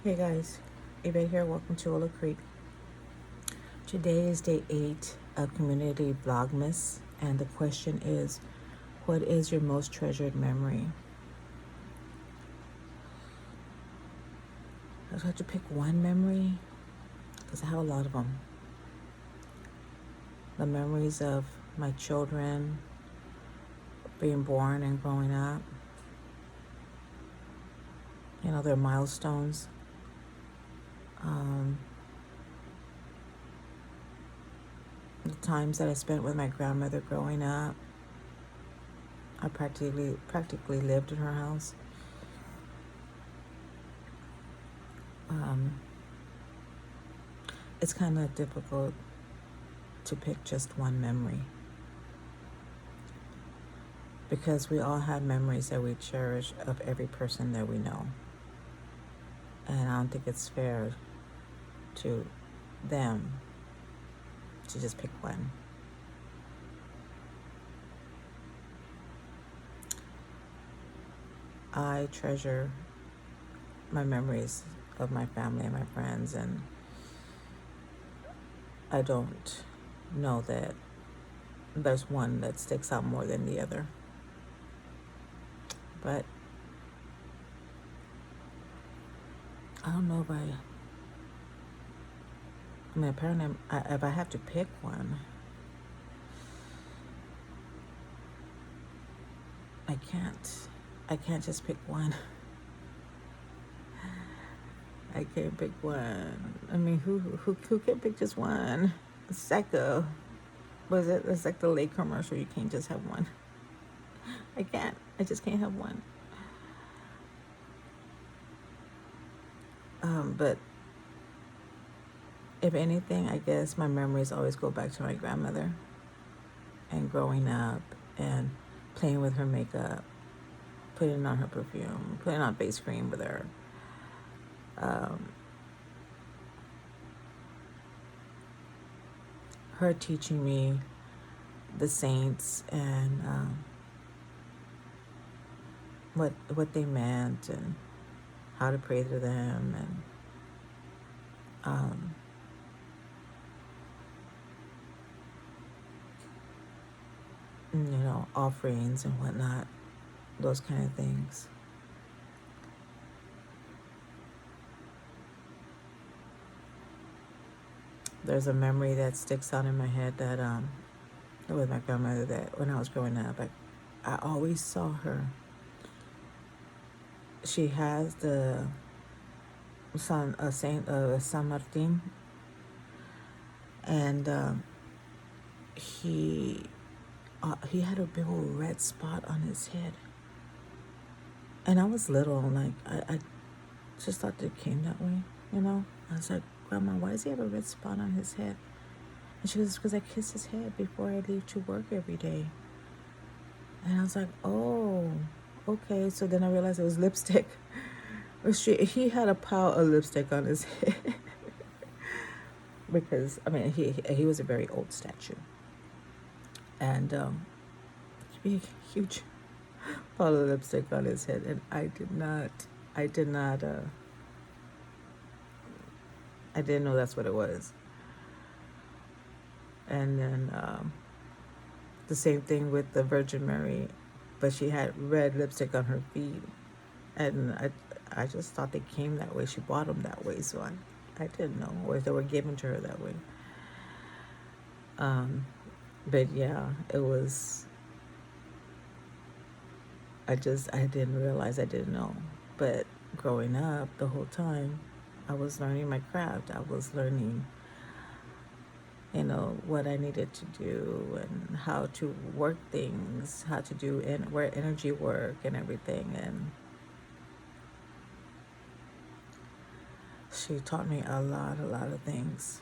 Hey guys, Yvette here. Welcome to Ola Creek. Today is day 8 of Community Vlogmas, and the question is, what is your most treasured memory? I have to pick one memory because I have a lot of them. The memories of my children being born and growing up. Their milestones. The times that I spent with my grandmother growing up. I practically lived in her house. It's kind of difficult to pick just one memory because we all have memories that we cherish of every person that we know. And I don't think it's fair to them to just pick one. I treasure my memories of my family and my friends, and I don't know that there's one that sticks out more than the other. But I don't know if apparently if I have to pick one, I can't just pick one. I can't pick one. I mean, who can pick just one? It's like it's like the late commercial. You can't just have one. I can't. I just can't have one. But if anything, I guess my memories always go back to my grandmother and growing up and playing with her makeup, putting on her perfume, putting on face cream with her. Her teaching me the saints and what they meant and how to pray to them, and offerings and whatnot, those kind of things. There's a memory that sticks out in my head that with my grandmother, that when I was growing up, I always saw her. She has the Saint San Martin, and he had a big old red spot on his head, and I was little, like I just thought that it came that way, I was like, Grandma, why does he have a red spot on his head? And she goes, because I kiss his head before I leave to work every day. And I was like, oh, okay. So then I realized it was lipstick. He had a pile of lipstick on his head. Because, he was a very old statue. And big, huge pile of lipstick on his head. And I didn't know that's what it was. And then the same thing with the Virgin Mary, but she had red lipstick on her feet, and I just thought they came that way. She bought them that way, so I didn't know, or they were given to her that way. But yeah, it was. I didn't realize, I didn't know. But growing up, the whole time, I was learning my craft. I was learning what I needed to do and how to work things, how to do where energy work and everything. And she taught me a lot of things.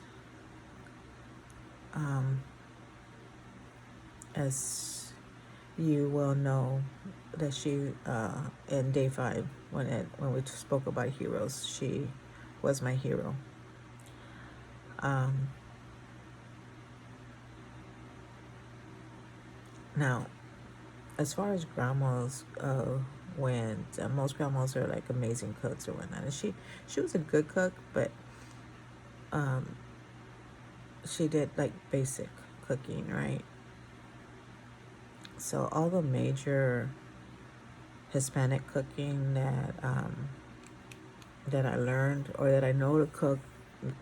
As you well know, that she in day 5, when we spoke about heroes, she was my hero. Now, as far as grandmas when most grandmas are like amazing cooks or whatnot. And she was a good cook, but she did like basic cooking, right? So all the major Hispanic cooking that I learned or that I know to cook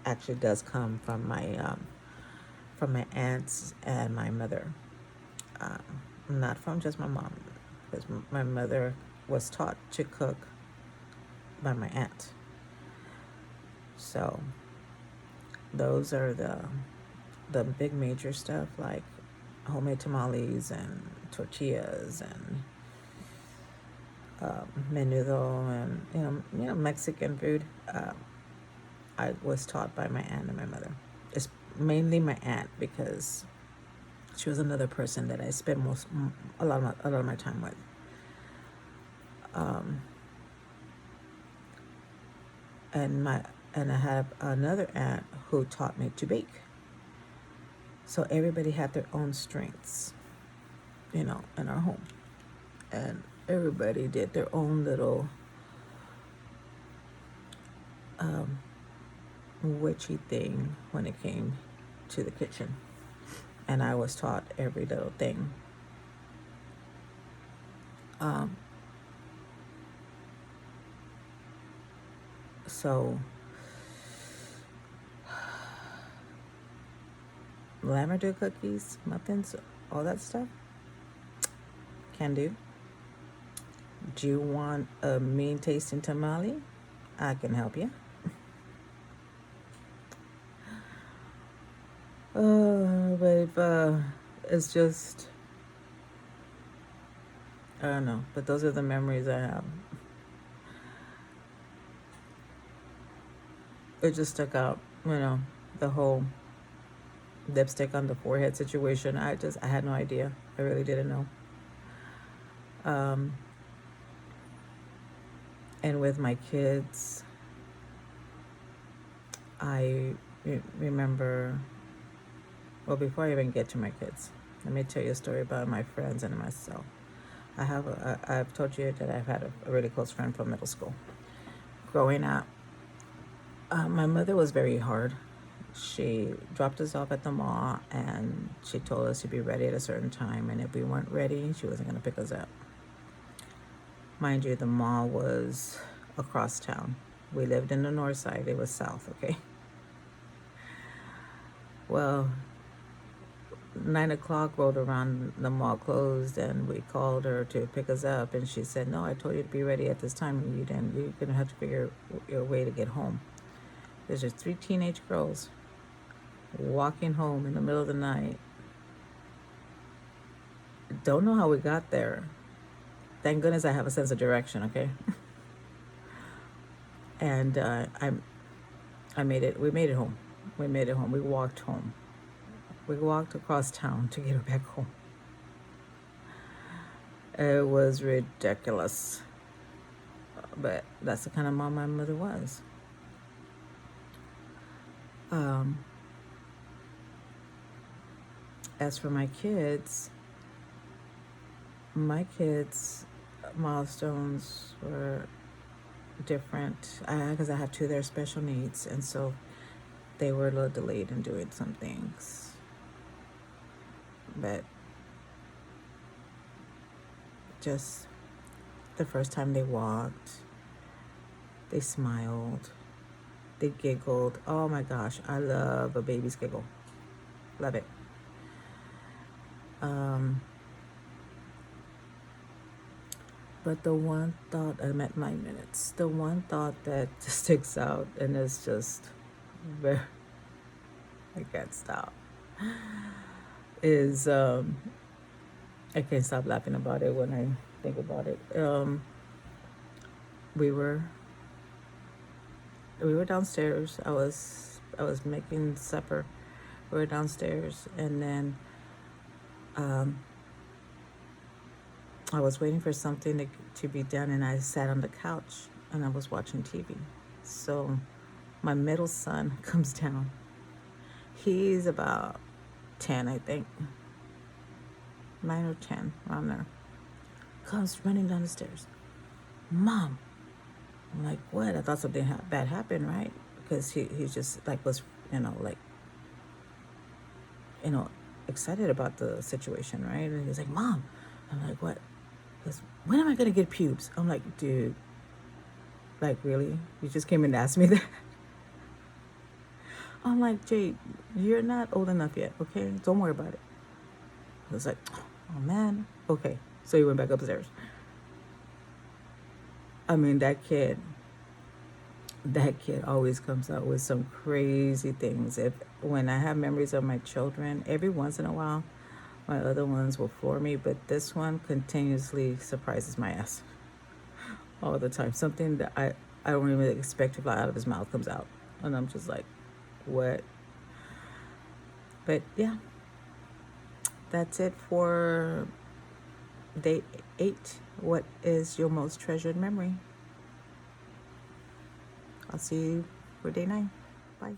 actually does come from my aunts and my mother, um, not from just my mom, because my mother was taught to cook by my aunt. So those are the big major stuff like homemade tamales and tortillas and menudo and Mexican food. I was taught by my aunt and my mother. It's mainly my aunt because she was another person that I spent a lot of my time with. And I had another aunt who taught me to bake. So everybody had their own strengths, in our home, and everybody did their own little witchy thing when it came to the kitchen. And I was taught every little thing. So lavender cookies, muffins, all that stuff, can do. Do you want a mean tasting tamale? I can help you. But if it's just, I don't know. But those are the memories I have. It just stuck out, the whole lipstick on the forehead situation. I had no idea. I really didn't know. And with my kids, I remember, well, before I even get to my kids, let me tell you a story about my friends and myself. I've told you that I've had a really close friend from middle school. Growing up, my mother was very hard. She dropped us off at the mall and she told us to be ready at a certain time, and if we weren't ready, she wasn't going to pick us up. Mind you, the mall was across town. We lived in the north side, it was south, okay? Well, 9 o'clock rolled around, the mall closed, and we called her to pick us up, and she said, "No, I told you to be ready at this time, and you didn't. You're gonna have to figure your way to get home." There's just 3 teenage girls walking home in the middle of the night. Don't know how we got there. Thank goodness I have a sense of direction, okay? And I made it. We made it home. We made it home. We walked home. We walked across town to get her back home. It was ridiculous. But that's the kind of mom my mother was. As for my kids milestones were different because I have 2 of their special needs, and so they were a little delayed in doing some things. But just the first time they walked, they smiled, they giggled. Oh my gosh, I love a baby's giggle. Love it. But the one thought, I'm at 9 minutes, the one thought that just sticks out and is just very, I can't stop, is, I can't stop laughing about it when I think about it. We were downstairs. I was making supper. We were downstairs, and then I was waiting for something to be done, and I sat on the couch and I was watching TV. So my middle son comes down. He's about 10, I think. 9 or 10, around there. Comes running down the stairs. Mom. I'm like, what? I thought something bad happened, right? Because he just like was, like, you know, excited about the situation, right? And he was like, Mom. I'm like, what? He goes, when am I going to get pubes? I'm like, dude, like, really? You just came and asked me that? I'm like, Jade, you're not old enough yet, okay? Don't worry about it. I was like, oh, man. Okay. So he went back upstairs. I mean, that kid always comes out with some crazy things. When I have memories of my children, every once in a while, my other ones will floor me, but this one continuously surprises my ass all the time. Something that I don't even expect to fly out of his mouth comes out, and I'm just like, what? But yeah, that's it for day 8. What is your most treasured memory? I'll see you for day 9. Bye.